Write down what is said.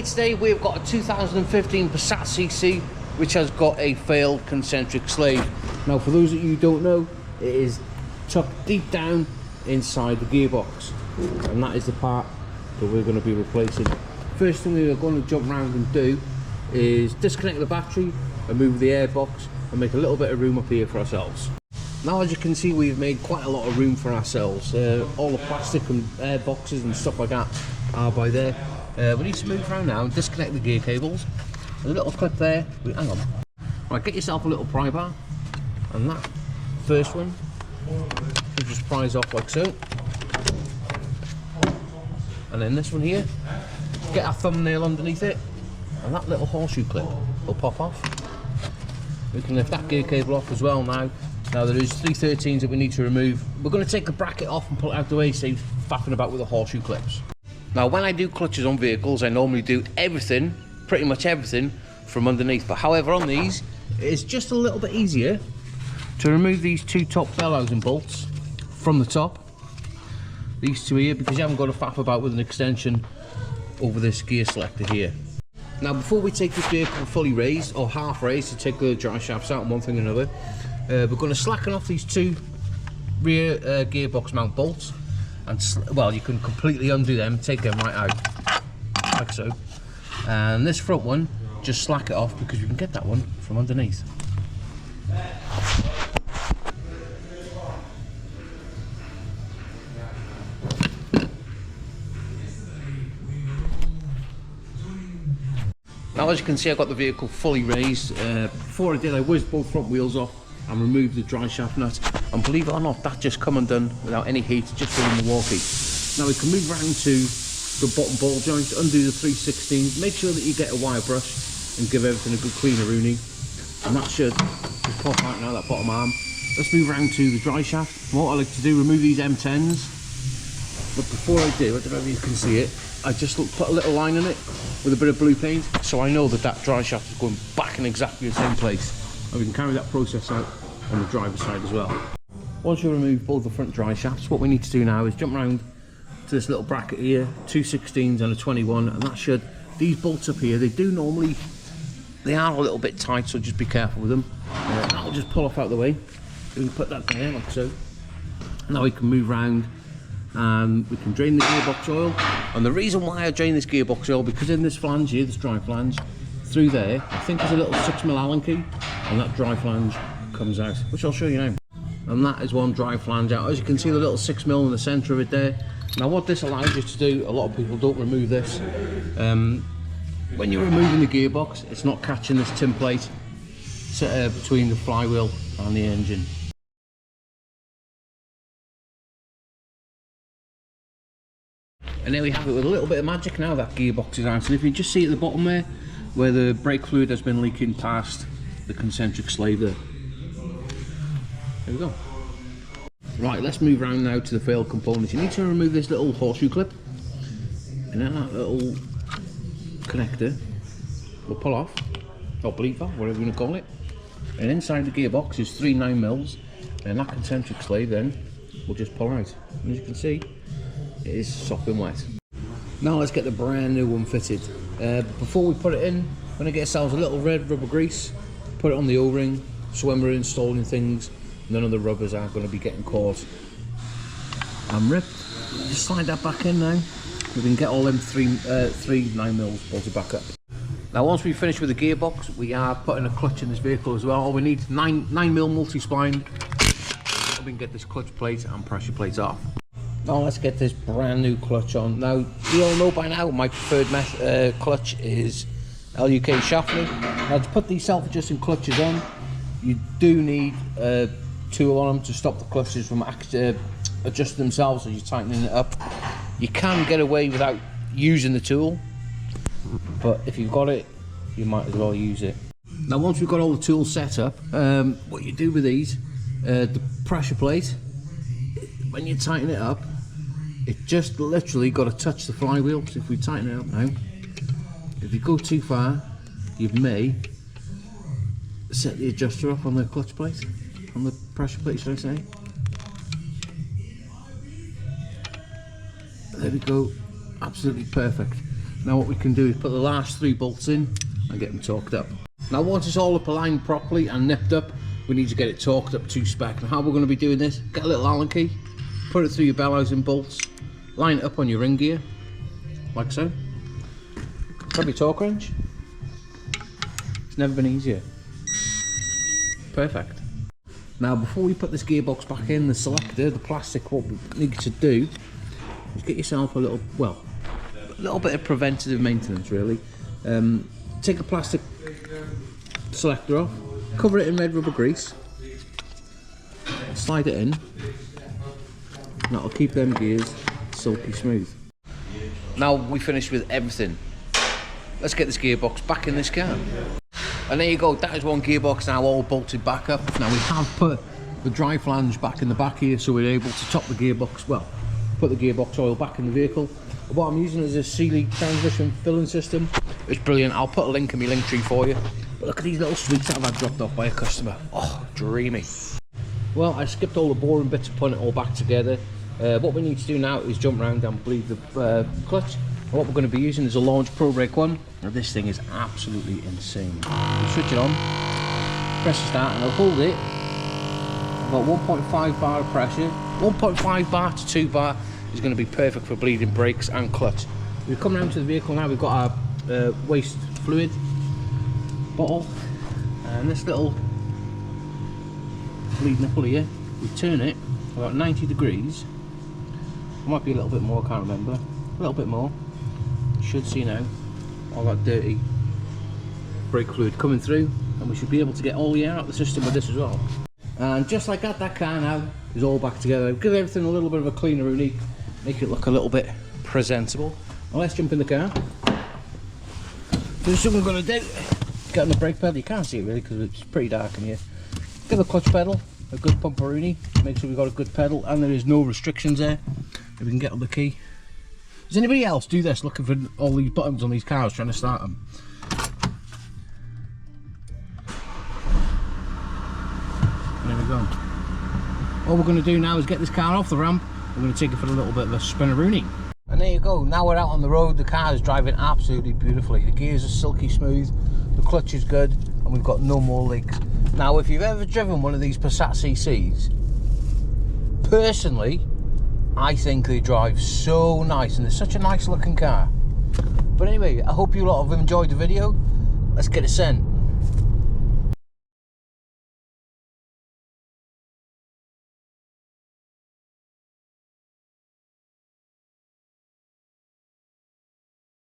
here today we've got a 2015 Passat CC which has got a failed concentric slave. Now for those of you who don't know, it is tucked deep down inside the gearbox, and that is the part that we're going to be replacing. First thing we're going to jump around and do is disconnect the battery and move the airbox and make a little bit of room up here for ourselves. Now as you can see, we've made quite a lot of room for ourselves. All the plastic and air boxes and stuff like that are by there. We need to move around now and disconnect the gear cables. There's a little clip there. Hang on. Right, get yourself a little pry bar, and that first one you just prise off like so. And then this one here, get our thumbnail underneath it, and that little horseshoe clip will pop off. We can lift that gear cable off as well now. Now there is 313s that we need to remove. We're going to take the bracket off and pull it out the way, save faffing about with the horseshoe clips. Now when I do clutches on vehicles, I normally do everything, pretty much everything, from underneath. But however on these, it's just a little bit easier to remove these two top bell housing bolts from the top. These two here, because you haven't got to faff about with an extension over this gear selector here. Now before we take this vehicle fully raised, or half raised, to take the dry shafts out and one thing or another, we're going to slacken off these two rear gearbox mount bolts, and well, you can completely undo them, take them right out like so, and this front one just slack it off because we can get that one from underneath. Now as you can see, I've got the vehicle fully raised. Before I did, I whizzed both front wheels off and removed the dry shaft nut, and believe it or not, that just come undone without any heat, just from the walkie. Now we can move around to the bottom ball joint, undo the 316, make sure that you get a wire brush and give everything a good cleaner-ooning, and that should just pop out now, that bottom arm. Let's move around to the dry shaft. What I like to do, remove these M10s, but before I do, I don't know if you can see it, I just put a little line in it with a bit of blue paint, so I know that that dry shaft is going back in exactly the same place. And we can carry that process out on the driver's side as well. Once you remove both the front dry shafts, what we need to do now is jump around to this little bracket here, two 16s and a 21, and that should, these bolts up here, they are a little bit tight, so just be careful with them. That'll just pull off out the way. We can put that there like so. Now we can move around and we can drain the gearbox oil. And the reason why I drain this gearbox oil, because in this flange here, this dry flange, through there, I think there's a little 6mm Allen key, and that dry flange comes out, which I'll show you now. And that is one dry flange out. As you can see, the little 6mm in the centre of it there. Now what this allows you to do, a lot of people don't remove this. When you're removing the gearbox, it's not catching this tin plate between the flywheel and the engine. And there we have it with a little bit of magic. Now that gearbox is out, and if you just see at the bottom there, where the brake fluid has been leaking past the concentric slave there. There we go. Right, let's move around now to the failed components. You need to remove this little horseshoe clip, and then that little connector will pull off, or bleed off, whatever you want to call it. And inside the gearbox is 3 9mm, and that concentric slave then will just pull out. And as you can see, it is sopping wet. Now let's get the brand new one fitted. Before we put it in, we're going to get ourselves a little red rubber grease, put it on the O-ring, so when we're installing things, none of the rubbers are going to be getting caught and ripped. Just slide that back in now. We can get all them 3 9mm bolted back up. Now once we finish with the gearbox, we are putting a clutch in this vehicle as well. All we need 9mm multi-spline, so we can get this clutch plate and pressure plates off. Now let's get this brand new clutch on. Now you all know by now my preferred clutch is LUK Schaffner. Now to put these self-adjusting clutches on, you do need a tool on them to stop the clutches from adjusting themselves as you're tightening it up. You can get away without using the tool, but if you've got it, you might as well use it. Now once we've got all the tools set up, what you do with these, the pressure plate, when you tighten it up, it just literally got to touch the flywheel. So if we tighten it up now, if you go too far, you may set the adjuster up on the clutch plate, on the pressure plate, should I say. There we go, absolutely perfect. Now what we can do is put the last 3 bolts in and get them torqued up. Now once it's all up aligned properly and nipped up, we need to get it torqued up to spec. And how we're going to be doing this, get a little Allen key, put it through your bellows and bolts, line it up on your ring gear, like so. Grab your torque wrench. It's never been easier. Perfect. Now before we put this gearbox back in, the selector, the plastic, what we need to do is get yourself a little bit of preventative maintenance really. Take the plastic selector off, cover it in red rubber grease, slide it in, and that'll keep them gears silky smooth. Now we finished with everything. Let's get this gearbox back in this car. And there you go, that is one gearbox now all bolted back up. Now we have put the dry flange back in the back here, so we're able to top the gearbox, well, put the gearbox oil back in the vehicle. What I'm using is a Sealy transmission filling system. It's brilliant. I'll put a link in my link tree for you. But look at these little sweets that I've had dropped off by a customer. Oh, dreamy. Well, I skipped all the boring bits of putting it all back together. What we need to do now is jump around and bleed the clutch. And what we're going to be using is a Launch Pro Brake 1. Now this thing is absolutely insane. You switch it on, press the start, and I'll hold it. About 1.5 bar of pressure. 1.5 bar to 2 bar is going to be perfect for bleeding brakes and clutch. We've come around to the vehicle now. We've got our waste fluid bottle and this little bleed nipple here. We turn it about 90 degrees. It might be a little bit more, I can't remember. A little bit more. You should see now all that dirty brake fluid coming through, and we should be able to get all the air out of the system with this as well. And just like that car now is all back together. Give everything a little bit of a cleaner, unique, make it look a little bit presentable. Now let's jump in the car. First thing we're going to do, get on the brake pedal. You can't see it really because it's pretty dark in here. Give the clutch pedal a good pumperoonie, make sure we've got a good pedal and there is no restrictions there. If we can get on the key. Does anybody else do this, looking for all these buttons on these cars, trying to start them? There we go. All we're going to do now is get this car off the ramp. We're going to take it for a little bit of a spinneroonie. And there you go, now we're out on the road. The car is driving absolutely beautifully. The gears are silky smooth, the clutch is good, and we've got no more leaks. Now if you've ever driven one of these Passat CCs, personally I think they drive so nice, and it's such a nice looking car. But anyway, I hope you lot have enjoyed the video. Let's get it sent.